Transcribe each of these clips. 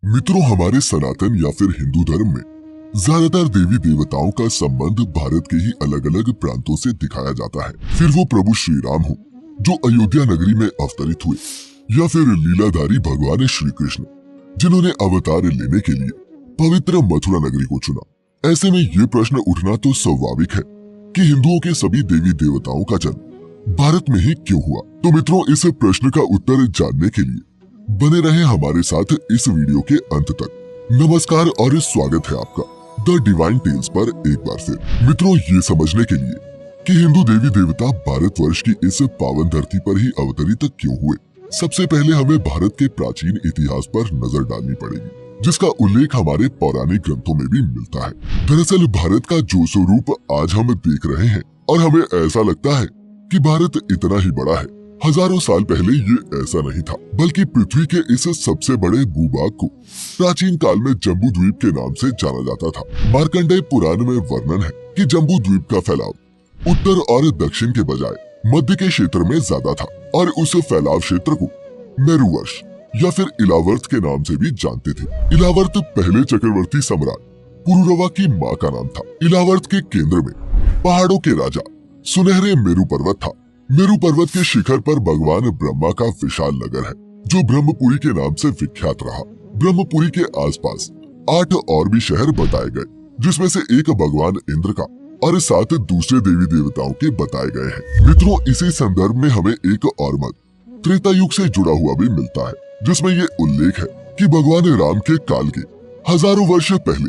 मित्रों, हमारे सनातन या फिर हिंदू धर्म में ज्यादातर देवी देवताओं का संबंध भारत के ही अलग अलग प्रांतों से दिखाया जाता है। फिर वो प्रभु श्री राम हो जो अयोध्या नगरी में अवतरित हुए, या फिर लीलाधारी भगवान श्री कृष्ण जिन्होंने अवतार लेने के लिए पवित्र मथुरा नगरी को चुना। ऐसे में ये प्रश्न उठना तो स्वाभाविक है कि हिंदुओं के सभी देवी देवताओं का जन्म भारत में ही क्यों हुआ। तो मित्रों, इस प्रश्न का उत्तर जानने के लिए बने रहे हमारे साथ इस वीडियो के अंत तक। नमस्कार और स्वागत है आपका द डिवाइन टेल्स पर एक बार फिर। मित्रों, ये समझने के लिए कि हिंदू देवी देवता भारतवर्ष की इस पावन धरती पर ही अवतरित क्यों हुए, सबसे पहले हमें भारत के प्राचीन इतिहास पर नजर डालनी पड़ेगी, जिसका उल्लेख हमारे पौराणिक ग्रंथों में भी मिलता है। दरअसल भारत का जो स्वरूप आज हम देख रहे हैं और हमें ऐसा लगता है कि भारत इतना ही बड़ा है, हजारों साल पहले ये ऐसा नहीं था, बल्कि पृथ्वी के इस सबसे बड़े भूभाग को प्राचीन काल में जम्बू द्वीप के नाम से जाना जाता था। मार्कंडेय पुराण में वर्णन है कि जम्बू द्वीप का फैलाव उत्तर और दक्षिण के बजाय मध्य के क्षेत्र में ज्यादा था और उस फैलाव क्षेत्र को मेरुवर्ष या फिर इलावर्त के नाम से भी जानते थे। इलावर्त पहले चक्रवर्ती सम्राट पुरुरवा की माँ का नाम था। इलावर्त के केंद्र में पहाड़ों के राजा सुनहरे मेरु पर्वत था। मेरु पर्वत के शिखर पर भगवान ब्रह्मा का विशाल नगर है जो ब्रह्मपुरी के नाम से विख्यात रहा। ब्रह्मपुरी के आसपास 8 और भी शहर बताए गए, जिसमें से एक भगवान इंद्र का और 7 दूसरे देवी देवताओं के बताए गए हैं। मित्रों, इसी संदर्भ में हमें एक और मत त्रेता युग से जुड़ा हुआ भी मिलता है, जिसमें ये उल्लेख है कि भगवान राम के काल के हजारों वर्ष पहले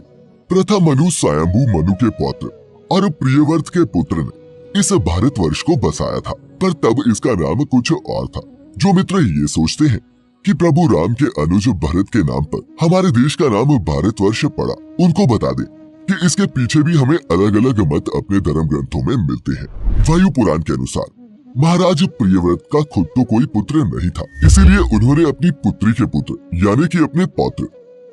प्रथम मनु स्वयंभू मनु के पौत्र और प्रियव्रत के पुत्र ने इस भारतवर्ष को बसाया था, पर तब इसका नाम कुछ और था। जो मित्र ये सोचते हैं कि प्रभु राम के अनुज भरत के नाम पर हमारे देश का नाम भारतवर्ष पड़ा, उनको बता दें कि इसके पीछे भी हमें अलग अलग मत अपने धर्म ग्रंथों में मिलते हैं। वायु पुराण के अनुसार महाराज प्रियव्रत का खुद तो कोई पुत्र नहीं था, इसीलिए उन्होंने अपनी पुत्री के पुत्र यानी कि अपने पौत्र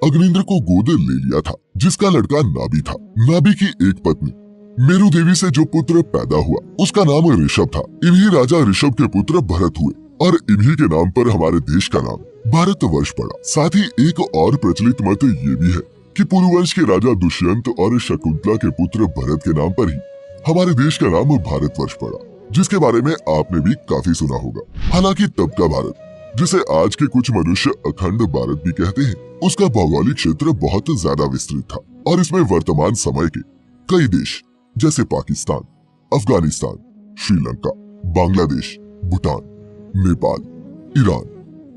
अग्निंद्र को गोद ले लिया था, जिसका लड़का नाभि था। नाभि की एक पत्नी मेरु देवी से जो पुत्र पैदा हुआ उसका नाम ऋषभ था। इन्हीं राजा ऋषभ के पुत्र भरत हुए और इन्हीं के नाम पर हमारे देश का नाम भारतवर्ष पड़ा। साथ ही एक और प्रचलित मत ये भी है कि पुरुवंश के राजा दुष्यंत और शकुंतला के पुत्र भरत के नाम पर ही हमारे देश का नाम भारतवर्ष पड़ा, जिसके बारे में आपने भी काफी सुना होगा। हालांकि तब का भारत, जिसे आज के कुछ मनुष्य अखंड भारत भी कहते हैं, उसका भौगोलिक क्षेत्र बहुत ज्यादा विस्तृत था और इसमें वर्तमान समय के कई देश जैसे पाकिस्तान, अफगानिस्तान, श्रीलंका, बांग्लादेश, भूटान, नेपाल, ईरान,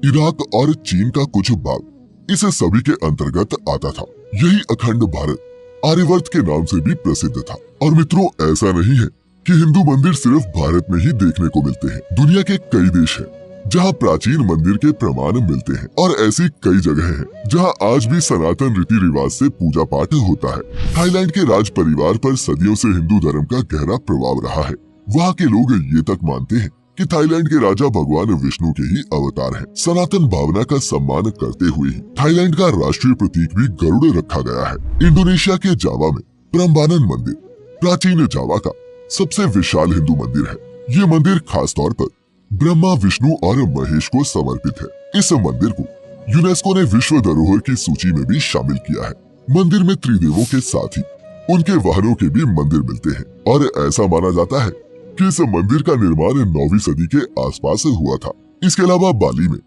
इराक और चीन का कुछ भाग इस सभी के अंतर्गत आता था। यही अखंड भारत आर्यवर्त के नाम से भी प्रसिद्ध था। और मित्रों, ऐसा नहीं है कि हिंदू मंदिर सिर्फ भारत में ही देखने को मिलते हैं। दुनिया के कई देश हैं जहाँ प्राचीन मंदिर के प्रमाण मिलते हैं और ऐसी कई जगह हैं जहाँ आज भी सनातन रीति रिवाज से पूजा पाठ होता है। थाईलैंड के राज परिवार पर सदियों से हिंदू धर्म का गहरा प्रभाव रहा है। वहाँ के लोग ये तक मानते हैं कि थाईलैंड के राजा भगवान विष्णु के ही अवतार हैं। सनातन भावना का सम्मान करते हुए ही थाईलैंड का राष्ट्रीय प्रतीक भी गरुड़ रखा गया है। इंडोनेशिया के जावा में प्रम्बानन मंदिर प्राचीन जावा का सबसे विशाल हिंदू मंदिर है। ये मंदिर खास तौर पर ब्रह्मा, विष्णु और महेश को समर्पित है। इस मंदिर को यूनेस्को ने विश्व धरोहर की सूची में भी शामिल किया है। मंदिर में त्रिदेवों के साथ ही उनके वाहनों के भी मंदिर मिलते हैं और ऐसा माना जाता है कि इस मंदिर का निर्माण 9वीं सदी के आसपास हुआ था। इसके अलावा बाली में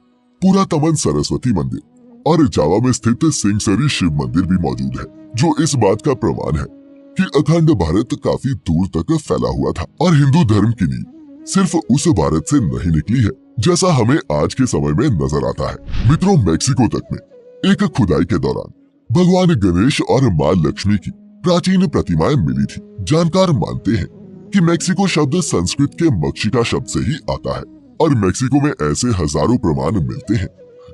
पुरातमन सरस्वती मंदिर और जावा में स्थित सिंगसरी शिव मंदिर भी मौजूद है, जो इस बात का प्रमाण है कि अखंड भारत काफी दूर तक फैला हुआ था और हिंदू धर्म की नींव सिर्फ उस भारत से नहीं निकली है जैसा हमें आज के समय में नजर आता है। मित्रों, मैक्सिको तक में एक खुदाई के दौरान भगवान गणेश और माँ लक्ष्मी की प्राचीन प्रतिमाएं मिली थी। जानकार मानते हैं कि मैक्सिको शब्द संस्कृत के मक्षिका शब्द से ही आता है और मैक्सिको में ऐसे हजारों प्रमाण मिलते हैं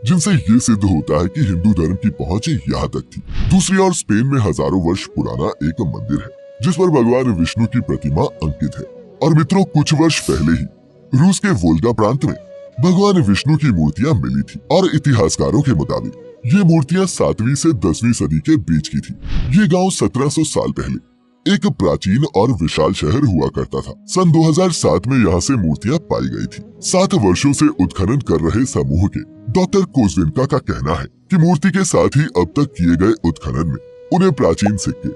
जिनसे ये सिद्ध होता है कि हिंदू धर्म की पहुंच यहाँ तक थी। दूसरी ओर स्पेन में हजारों वर्ष पुराना एक मंदिर है जिस पर भगवान विष्णु की प्रतिमा अंकित है। और मित्रों, कुछ वर्ष पहले ही रूस के वोल्गा प्रांत में भगवान विष्णु की मूर्तियां मिली थी और इतिहासकारों के मुताबिक ये मूर्तियां 7वीं से 10वीं सदी के बीच की थी। ये गांव 1700 साल पहले एक प्राचीन और विशाल शहर हुआ करता था। सन 2007 में यहाँ से मूर्तियां पाई गई थी। 7 वर्षों से उत्खनन कर रहे समूह के डॉक्टर कोजविनका का कहना है कि मूर्ति के साथ ही अब तक किए गए उत्खनन में उन्हें प्राचीन सिक्के,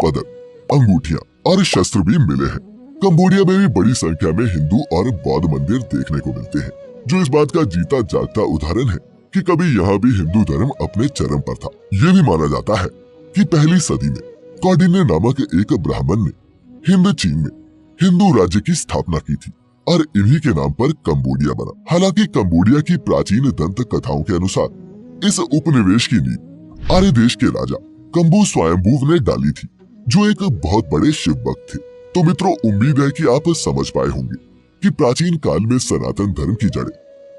पदक, अंगूठियां और शस्त्र भी मिले हैं। कंबोडिया में भी बड़ी संख्या में हिंदू और बौद्ध मंदिर देखने को मिलते हैं, जो इस बात का जीता जागता उदाहरण है कि कभी यहाँ भी हिंदू धर्म अपने चरम पर था। ये भी माना जाता है कि पहली सदी में कौंडिन्य नामक एक ब्राह्मण ने हिंद चीन में हिंदू राज्य की स्थापना की थी और इन्हीं के नाम पर कंबोडिया बना। हालांकि कंबोडिया की प्राचीन दंत कथाओं के अनुसार इस उपनिवेश की नींव आर्य देश के राजा कंबू स्वयंभू ने डाली थी, जो एक बहुत बड़े शिव भक्त थे। तो मित्रों, उम्मीद है कि आप समझ पाए होंगे कि प्राचीन काल में सनातन धर्म की जड़ें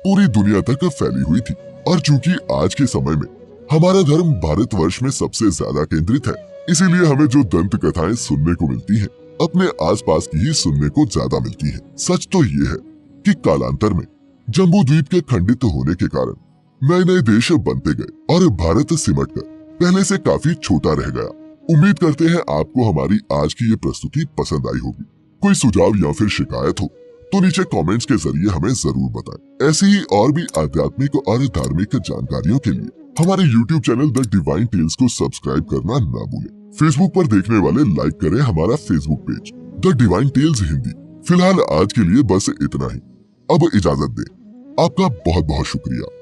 पूरी दुनिया तक फैली हुई थी और चूंकि आज के समय में हमारा धर्म भारतवर्ष में सबसे ज्यादा केंद्रित है, इसीलिए हमें जो दंत कथाएं सुनने को मिलती हैं, अपने आसपास की ही सुनने को ज्यादा मिलती है। सच तो ये है कि कालांतर में जम्बू द्वीप के खंडित होने के कारण नए नए देश बनते गए और भारत सिमटकर पहले से काफी छोटा रह गया। उम्मीद करते हैं आपको हमारी आज की ये प्रस्तुति पसंद आई होगी। कोई सुझाव या फिर शिकायत हो तो नीचे कमेंट्स के जरिए हमें जरूर बताएं। ऐसी ही और भी आध्यात्मिक और धार्मिक जानकारियों के लिए हमारे YouTube channel the divine tales को सब्सक्राइब करना ना भूलें। फेसबुक पर देखने वाले लाइक करें हमारा Facebook page the divine tales Hindi. फिलहाल आज के लिए बस इतना ही। अब इजाजत दें। आपका बहुत बहुत शुक्रिया।